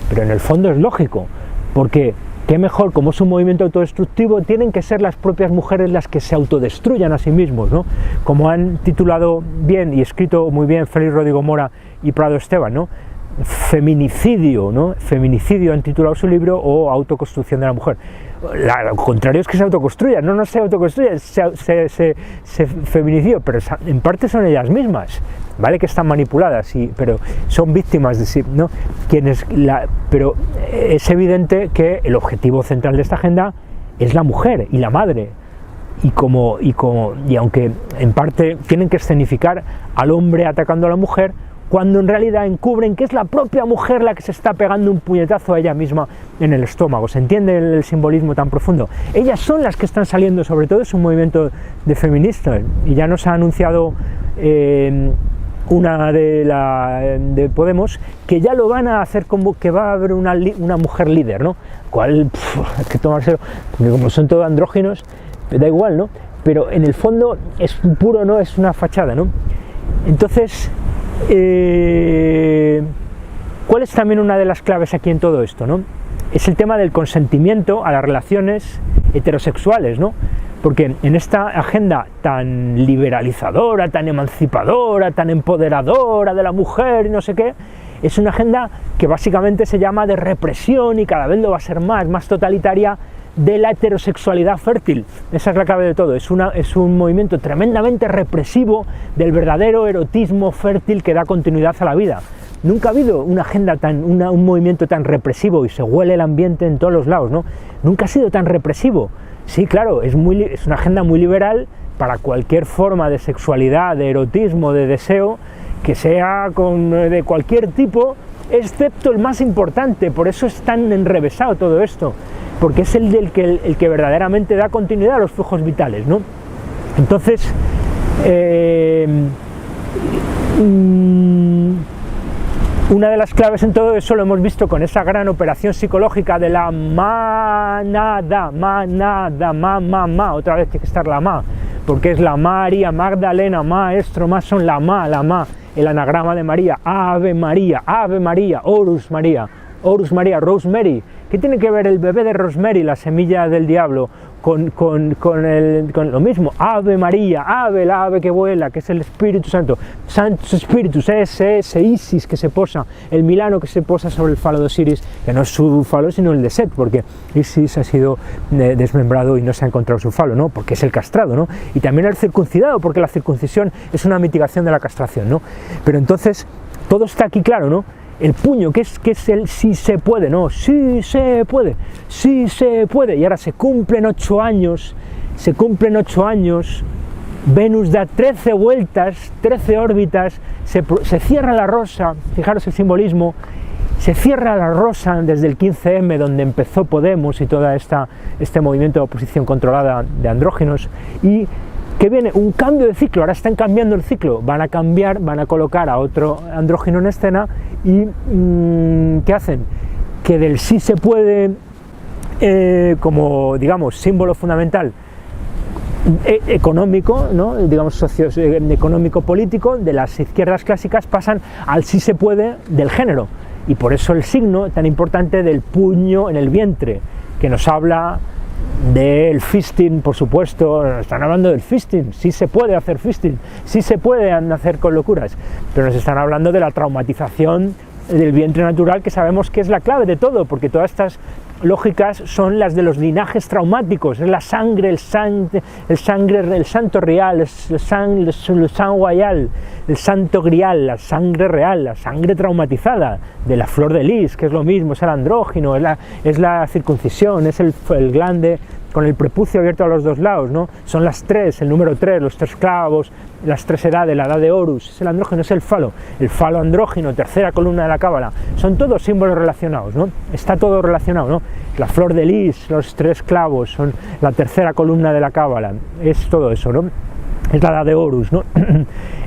pero en el fondo es lógico, porque qué mejor, como es un movimiento autodestructivo, tienen que ser las propias mujeres las que se autodestruyan a sí mismos, ¿no? Como han titulado bien y escrito muy bien Félix Rodrigo Mora y Prado Esteban, ¿no? Feminicidio, ¿no? Feminicidio han titulado su libro, o autoconstrucción de la mujer. Lo contrario es que se autoconstruyan, no se autoconstruyan, se feminicidio, pero en parte son ellas mismas, ¿vale? Que están manipuladas, pero son víctimas de sí, ¿no? Pero es evidente que el objetivo central de esta agenda es la mujer y la madre, y aunque en parte tienen que escenificar al hombre atacando a la mujer, cuando en realidad encubren que es la propia mujer la que se está pegando un puñetazo a ella misma en el estómago. ¿Se entiende el simbolismo tan profundo? Ellas son las que están saliendo, sobre todo es un movimiento de feministas, y ya nos ha anunciado una de Podemos, que ya lo van a hacer, como que va a haber una mujer líder, ¿no? Cual hay que tomárselo, porque como son todos andróginos, da igual, ¿no? Pero en el fondo es puro, ¿no? Es una fachada, ¿no? Entonces, ¿cuál es también una de las claves aquí en todo esto, ¿no? Es el tema del consentimiento a las relaciones heterosexuales, ¿no? Porque en esta agenda tan liberalizadora, tan emancipadora, tan empoderadora de la mujer y no sé qué, es una agenda que básicamente se llama de represión, y cada vez lo va a ser más totalitaria, de la heterosexualidad fértil. Esa es la clave de todo. Es un movimiento tremendamente represivo del verdadero erotismo fértil que da continuidad a la vida. Nunca ha habido una agenda un movimiento tan represivo, y se huele el ambiente en todos los lados, ¿no? Nunca ha sido tan represivo. Sí, claro, es una agenda muy liberal para cualquier forma de sexualidad, de erotismo, de deseo, que sea de cualquier tipo, excepto el más importante. Por eso es tan enrevesado todo esto, porque es el que verdaderamente da continuidad a los flujos vitales, ¿no? Entonces, una de las claves en todo eso lo hemos visto con esa gran operación psicológica de la manada, otra vez tiene que estar la ma, porque es la María, Magdalena, maestro, son la ma, el anagrama de María, Ave María, Horus María, Rosemary. ¿Qué tiene que ver el bebé de Rosemary, la semilla del diablo, con lo mismo? Ave María, ave, la ave que vuela, que es el Espíritu Santo, Santos Espíritus, ese Isis que se posa, el Milano que se posa sobre el falo de Osiris, que no es su falo sino el de Set, porque Isis ha sido desmembrado y no se ha encontrado su falo, ¿no? Porque es el castrado, ¿no? Y también el circuncidado, porque la circuncisión es una mitigación de la castración, ¿no? Pero entonces, todo está aquí claro, ¿no? El puño, que es el sí se puede, ¿no? Sí se puede, y ahora se cumplen 8 años, Venus da 13 vueltas, 13 órbitas, se cierra la rosa, fijaros el simbolismo, se cierra la rosa desde el 15M, donde empezó Podemos y todo este movimiento de oposición controlada de andróginos, y que viene un cambio de ciclo. Ahora están cambiando el ciclo, van a colocar a otro andrógino en escena, y ¿qué hacen? Que del sí se puede, como digamos símbolo fundamental económico, ¿no? Digamos económico político de las izquierdas clásicas, pasan al sí se puede del género, y por eso el signo tan importante del puño en el vientre, que nos habla del fisting, por supuesto. Están hablando del fisting, sí se puede hacer fisting, sí se puede hacer con locuras, pero nos están hablando de la traumatización del vientre natural, que sabemos que es la clave de todo, porque todas estas lógicas son las de los linajes traumáticos, es la sangre, el santo real, el sang royal, el santo grial, la sangre real, la sangre traumatizada de la flor de lis, que es lo mismo, es el andrógino, es la circuncisión, es el glande con el prepucio abierto a los dos lados, ¿no? Son las tres, el número 3, los 3 clavos, las 3 edades, la edad de Horus, es el andrógeno, es el falo andrógino, tercera columna de la cábala, son todos símbolos relacionados, ¿no? Está todo relacionado, ¿no? La flor de lis, los 3 clavos, son la tercera columna de la cábala, es todo eso, ¿no? Es la edad de Horus, ¿no?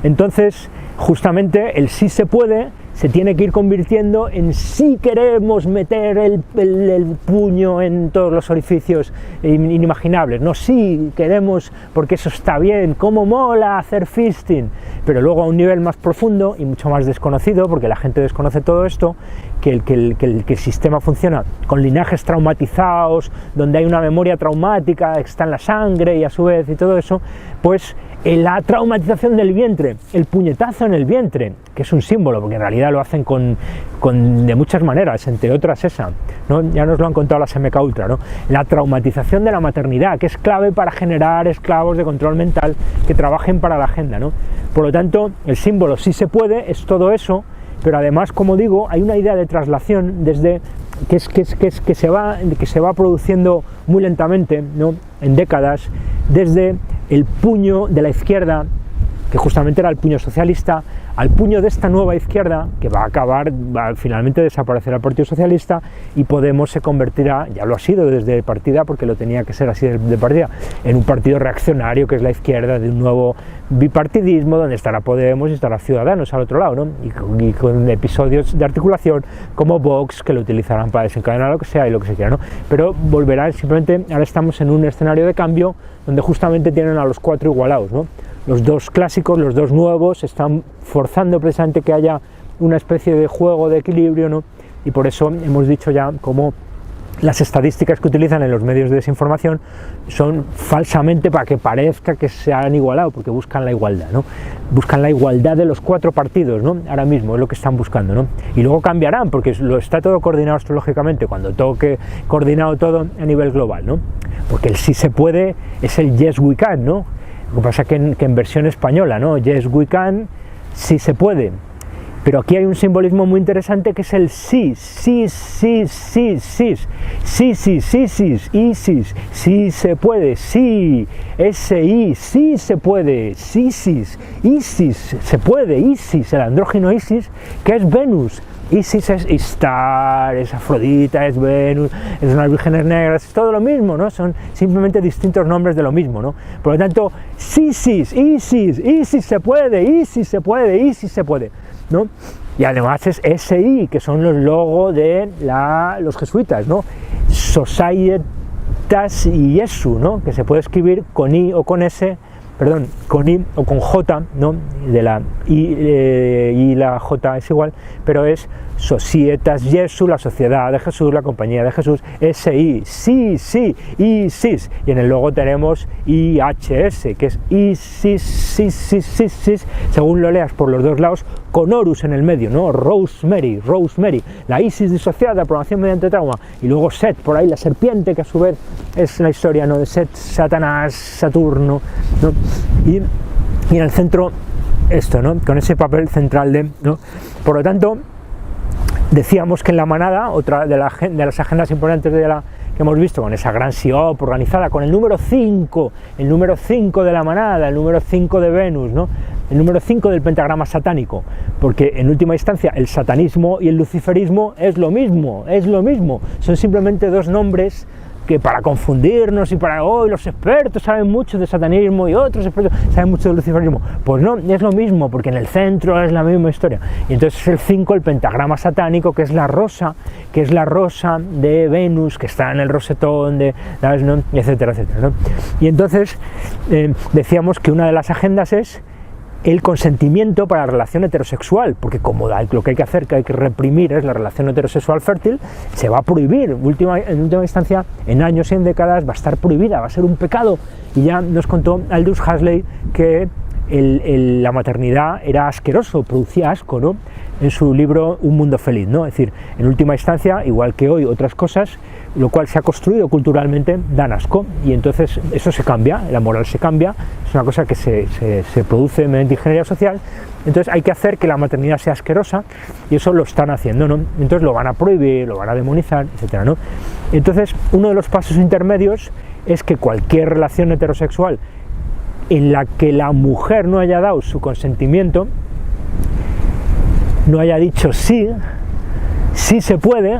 Entonces, justamente el sí se puede se tiene que ir convirtiendo en si queremos meter el puño en todos los orificios inimaginables, no si queremos porque eso está bien, cómo mola hacer fisting, pero luego a un nivel más profundo y mucho más desconocido, porque la gente desconoce todo esto, que el sistema funciona con linajes traumatizados, donde hay una memoria traumática que está en la sangre y a su vez y todo eso, pues La traumatización del vientre, el puñetazo en el vientre, que es un símbolo, porque en realidad lo hacen de muchas maneras, entre otras esa, ¿no? Ya nos lo han contado las MK Ultra, ¿no? La traumatización de la maternidad, que es clave para generar esclavos de control mental que trabajen para la agenda, ¿no? Por lo tanto, el símbolo sí se puede, es todo eso, pero además, como digo, hay una idea de traslación desde que se va produciendo muy lentamente, ¿no? En décadas, desde el puño de la izquierda, que justamente era el puño socialista, al puño de esta nueva izquierda, que va a finalmente desaparecer el Partido Socialista, y Podemos se convertirá, ya lo ha sido desde partida, porque lo tenía que ser así de partida, en un partido reaccionario, que es la izquierda, de un nuevo bipartidismo, donde estará Podemos y estará Ciudadanos al otro lado, ¿no? Y con episodios de articulación como Vox, que lo utilizarán para desencadenar lo que sea y lo que se quiera, ¿no? Pero volverán, simplemente, ahora estamos en un escenario de cambio, donde justamente tienen a los cuatro igualados, ¿no? Los dos clásicos, los dos nuevos, están forzando precisamente que haya una especie de juego de equilibrio, ¿no? Y por eso hemos dicho ya cómo las estadísticas que utilizan en los medios de desinformación son falsamente para que parezca que se han igualado, porque buscan la igualdad, ¿no? Buscan la igualdad de los cuatro partidos, ¿no? Ahora mismo es lo que están buscando, ¿no? Y luego cambiarán, porque está todo coordinado astrológicamente, cuando toque coordinado todo a nivel global, ¿no? Porque el sí se puede es el yes we can, ¿no? Lo que pasa es que en versión española, ¿no? Yes we can, sí se puede. Pero aquí hay un simbolismo muy interesante, que es el sí, sí, sí, sí, sí, sí, sí, sí, sí, ISIS, sí se puede, sí, SI, sí se puede, sí, sí, ISIS, se puede, ISIS, el andrógino ISIS, que es Venus. Isis es Istar, es Afrodita, es Venus, es unas vírgenes negras, es todo lo mismo, ¿no? Son simplemente distintos nombres de lo mismo, ¿no? Por lo tanto, Isis, Isis, Isis se puede, Isis se puede, Isis se puede, ¿no? Y además es SI, que son los logos de los jesuitas, ¿no? Societas Jesu, ¿no? Que se puede escribir con I o con S, perdón, con I o con J, ¿no? De la I y la J es igual, pero es Societas Jesu, la sociedad de Jesús, la compañía de Jesús, SI, sí, sí, ISIS, y en el logo tenemos IHS, que es ISIS, sí, sí, sí, sí, según lo leas por los dos lados, con Horus en el medio, ¿no? Rosemary, la Isis disociada, programación mediante trauma, y luego Set, por ahí la serpiente, que a su vez es la historia, ¿no? De Set, Satanás, Saturno, ¿no? Y en el centro esto, ¿no? Con ese papel central de, ¿no? Por lo tanto, decíamos que en la manada, otra de las agendas importantes que hemos visto, con esa gran SIOP organizada, con el número 5 de la manada, el número 5 de Venus, ¿no? El número 5 del pentagrama satánico, porque en última instancia el satanismo y el luciferismo es lo mismo, son simplemente dos nombres que para confundirnos y para hoy los expertos saben mucho de satanismo y otros expertos saben mucho de luciferismo. Pues no, es lo mismo, porque en el centro es la misma historia. Y entonces es el 5, el pentagrama satánico, que es la rosa de Venus, que está en el rosetón de, ¿sabes, no? Etcétera, etcétera, ¿no? Y entonces decíamos que una de las agendas es el consentimiento para la relación heterosexual, porque como lo que hay que hacer, que hay que reprimir, es la relación heterosexual fértil, se va a prohibir, en última instancia, en años y en décadas va a estar prohibida, va a ser un pecado. Y ya nos contó Aldous Huxley que la maternidad era asqueroso, producía asco, ¿no? En su libro Un mundo feliz, ¿no? Es decir, en última instancia, igual que hoy otras cosas, lo cual se ha construido culturalmente, dan asco, y entonces eso se cambia, la moral se cambia, es una cosa que se produce mediante ingeniería social. Entonces hay que hacer que la maternidad sea asquerosa, y eso lo están haciendo, ¿no? Entonces lo van a prohibir, lo van a demonizar, etcétera, ¿no? Entonces uno de los pasos intermedios es que cualquier relación heterosexual en la que la mujer no haya dado su consentimiento, no haya dicho sí se puede,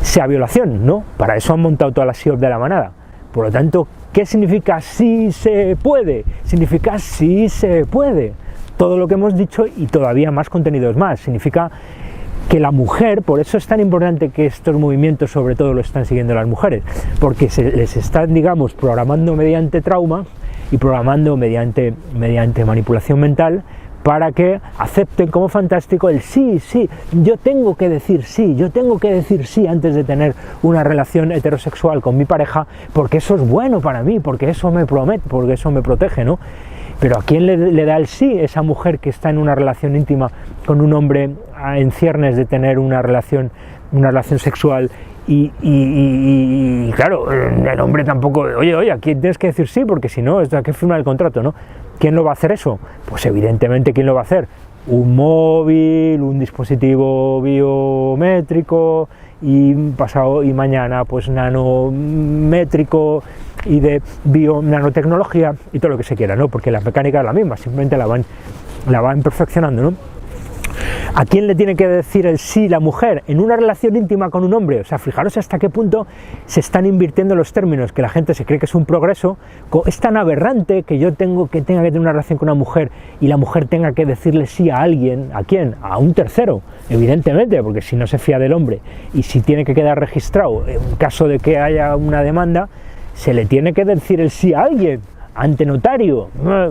sea violación, ¿no? Para eso han montado toda la SIOP de la manada. Por lo tanto, ¿qué significa sí se puede? Significa sí se puede. Todo lo que hemos dicho y todavía más contenidos más. Significa que la mujer, por eso es tan importante que estos movimientos sobre todo lo están siguiendo las mujeres, porque se les están, digamos, programando mediante trauma y programando mediante manipulación mental para que acepten como fantástico el sí, yo tengo que decir sí antes de tener una relación heterosexual con mi pareja, porque eso es bueno para mí, porque eso me promete, porque eso me protege, ¿no? Pero ¿a quién le da el sí esa mujer que está en una relación íntima con un hombre en ciernes de tener una relación sexual? Y claro, el hombre tampoco, oye, ¿a quién tienes que decir sí? Porque si no, hay que firmar el contrato, ¿no? ¿Quién lo va a hacer eso? Pues evidentemente, ¿quién lo va a hacer? Un móvil, un dispositivo biométrico y pasado y mañana pues nanométrico y de nanotecnología y todo lo que se quiera, ¿no? Porque la mecánica es la misma, simplemente la van perfeccionando, ¿no? ¿A quién le tiene que decir el sí la mujer en una relación íntima con un hombre? O sea, fijaros hasta qué punto se están invirtiendo los términos, que la gente se cree que es un progreso. Es tan aberrante que yo tenga que tener una relación con una mujer y la mujer tenga que decirle sí a alguien. ¿A quién? A un tercero, evidentemente, porque si no se fía del hombre y si tiene que quedar registrado en caso de que haya una demanda, se le tiene que decir el sí a alguien ante notario.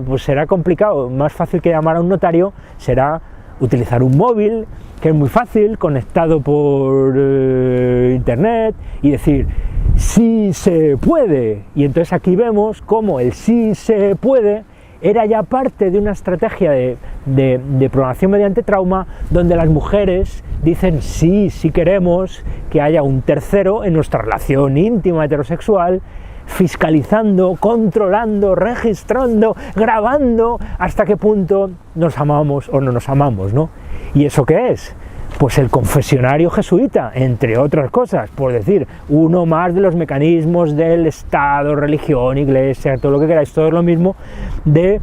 Pues será complicado. Más fácil que llamar a un notario será utilizar un móvil, que es muy fácil, conectado por internet, y decir sí se puede. Y entonces aquí vemos cómo el sí se puede era ya parte de una estrategia de programación mediante trauma, donde las mujeres dicen sí queremos que haya un tercero en nuestra relación íntima heterosexual, fiscalizando, controlando, registrando, grabando hasta qué punto nos amamos o no nos amamos, ¿no? ¿Y eso qué es? Pues el confesionario jesuita, entre otras cosas, por decir, uno más de los mecanismos del Estado, religión, iglesia, todo lo que queráis, todo es lo mismo, de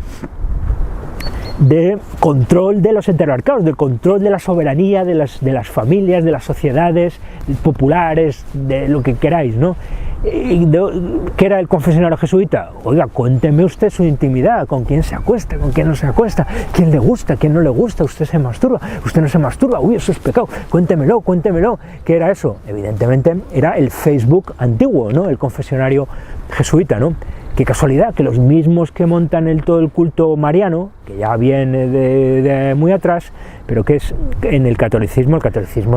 control de los heteroarcados, del control de la soberanía de las familias, de las sociedades populares, de lo que queráis, ¿no? ¿Qué era el confesionario jesuita? Oiga, cuénteme usted su intimidad, con quién se acuesta, con quién no se acuesta, quién le gusta, quién no le gusta, usted se masturba, usted no se masturba, uy, eso es pecado, cuéntemelo. ¿Qué era eso? Evidentemente era el Facebook antiguo, ¿no? El confesionario jesuita, ¿no? Qué casualidad que los mismos que montan todo el culto mariano, que ya viene de muy atrás, pero que es en el catolicismo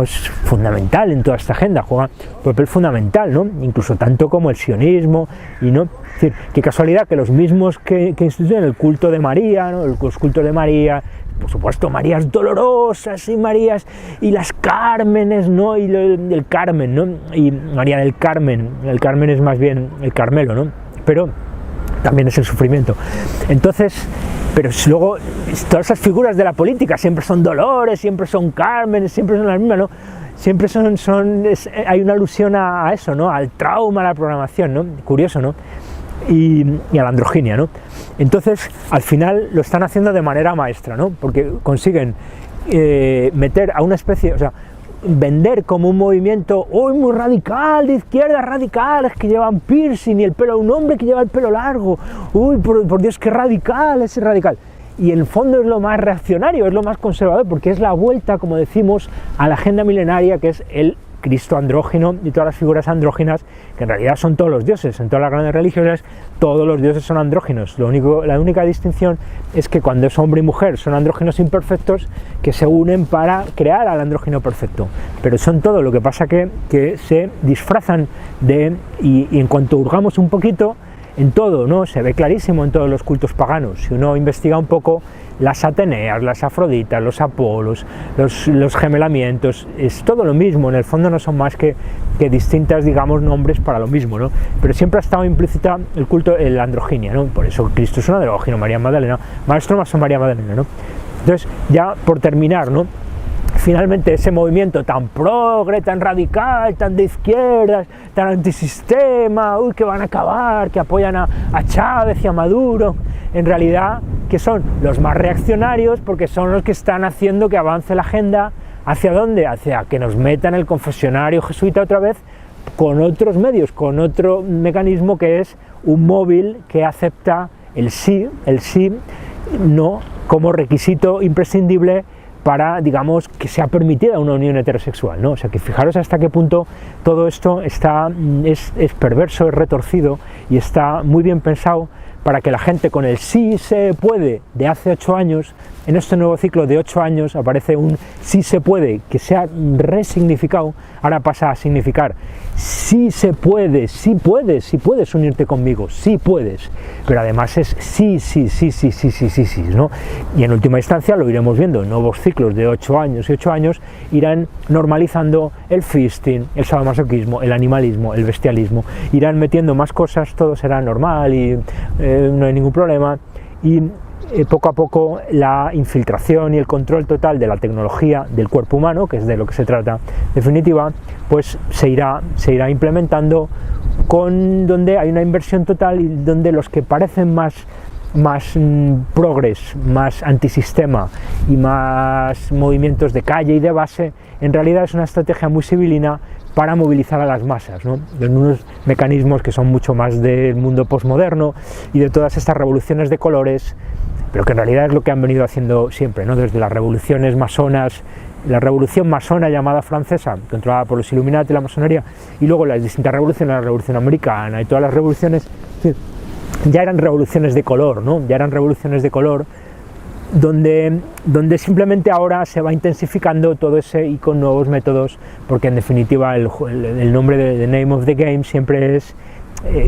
es fundamental en toda esta agenda, juega un papel fundamental, ¿no? Incluso tanto como el sionismo, y no, es decir, qué casualidad que los mismos que instituyen el culto de María, ¿no? Los cultos de María, por supuesto, Marías dolorosas y Marías y las Cármenes, ¿no? Y el Carmen, ¿no? Y María del Carmen, el Carmen es más bien el Carmelo, ¿no? Pero también es el sufrimiento. Entonces, pero luego todas esas figuras de la política siempre son Dolores, siempre son Carmen, siempre son las mismas, ¿no? Siempre hay una alusión a eso, ¿no? Al trauma, a la programación, ¿no? Curioso, ¿no? Y a la androginia, ¿no? Entonces, al final lo están haciendo de manera maestra, ¿no? Porque consiguen meter a una especie, o sea, vender como un movimiento muy radical, de izquierdas radicales que llevan piercing y el pelo, un hombre que lleva el pelo largo, por Dios, qué radical, ese radical. Y en el fondo es lo más reaccionario, es lo más conservador, porque es la vuelta, como decimos, a la agenda milenaria, que es el Cristo andrógino y todas las figuras andróginas, que en realidad son todos los dioses. En todas las grandes religiones todos los dioses son andróginos. La única distinción es que cuando es hombre y mujer son andróginos imperfectos que se unen para crear al andrógino perfecto, pero son todo. Lo que pasa que se disfrazan y en cuanto hurgamos un poquito en todo, ¿no? Se ve clarísimo en todos los cultos paganos. Si uno investiga un poco, las Ateneas, las Afroditas, los Apolos, los gemelamientos, es todo lo mismo. En el fondo no son más que distintas, digamos, nombres para lo mismo, ¿no? Pero siempre ha estado implícita el culto, la androginia, ¿no? Por eso Cristo es un andrógino, María Magdalena, Maestro más María Magdalena, ¿no? Entonces, ya por terminar, ¿no? Finalmente ese movimiento tan progre, tan radical, tan de izquierdas, tan antisistema, que van a acabar, que apoyan a Chávez y a Maduro, en realidad que son los más reaccionarios, porque son los que están haciendo que avance la agenda. ¿Hacia dónde? Hacia que nos metan el confesionario jesuita otra vez, con otros medios, con otro mecanismo que es un móvil que acepta el sí no como requisito imprescindible para, digamos, que sea permitida una unión heterosexual, ¿no? O sea, que fijaros hasta qué punto todo esto es perverso, es retorcido y está muy bien pensado para que la gente con el sí se puede de hace 8 años, en este nuevo ciclo de 8 años aparece un sí se puede que se ha resignificado, ahora pasa a significar sí se puede, sí puedes unirte conmigo, sí puedes, pero además es sí, ¿no? Y en última instancia lo iremos viendo, nuevos ciclos de 8 años y 8 años irán normalizando el fisting, el sadomasoquismo, el animalismo, el bestialismo, irán metiendo más cosas, todo será normal y no hay ningún problema, y poco a poco la infiltración y el control total de la tecnología del cuerpo humano, que es de lo que se trata en definitiva, pues se irá implementando donde hay una inversión total y donde los que parecen más progres, más antisistema y más movimientos de calle y de base, en realidad es una estrategia muy civilina para movilizar a las masas, ¿no? En unos mecanismos que son mucho más del mundo posmoderno y de todas estas revoluciones de colores, pero que en realidad es lo que han venido haciendo siempre, ¿no? Desde las revoluciones masonas, la revolución masona llamada francesa, controlada por los Illuminati y la masonería, y luego las distintas revoluciones, la revolución americana y todas las revoluciones, ya eran revoluciones de color, ¿no? Ya eran revoluciones de color donde simplemente ahora se va intensificando todo ese y con nuevos métodos, porque en definitiva el nombre de The Name of the Game siempre es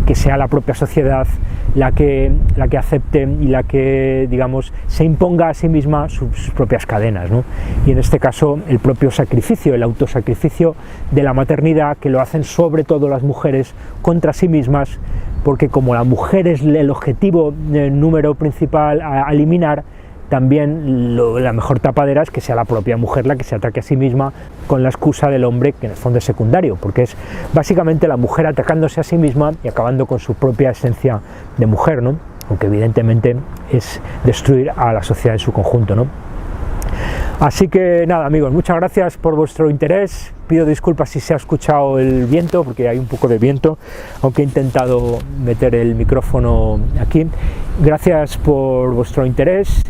que sea la propia sociedad la que acepte y la que, digamos, se imponga a sí misma sus propias cadenas, ¿no? Y en este caso el propio sacrificio, el autosacrificio de la maternidad, que lo hacen sobre todo las mujeres contra sí mismas, porque como la mujer es el objetivo número principal a eliminar, también la mejor tapadera es que sea la propia mujer la que se ataque a sí misma con la excusa del hombre, que en el fondo es secundario, porque es básicamente la mujer atacándose a sí misma y acabando con su propia esencia de mujer, ¿no? Aunque evidentemente es destruir a la sociedad en su conjunto, ¿no? Así que nada, amigos, muchas gracias por vuestro interés. Pido disculpas si se ha escuchado el viento, porque hay un poco de viento, aunque he intentado meter el micrófono aquí. Gracias por vuestro interés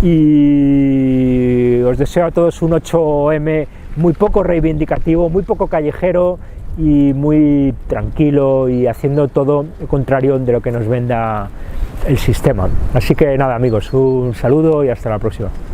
y os deseo a todos un 8M muy poco reivindicativo, muy poco callejero y muy tranquilo y haciendo todo lo contrario de lo que nos venda el sistema. Así que nada, amigos, un saludo y hasta la próxima.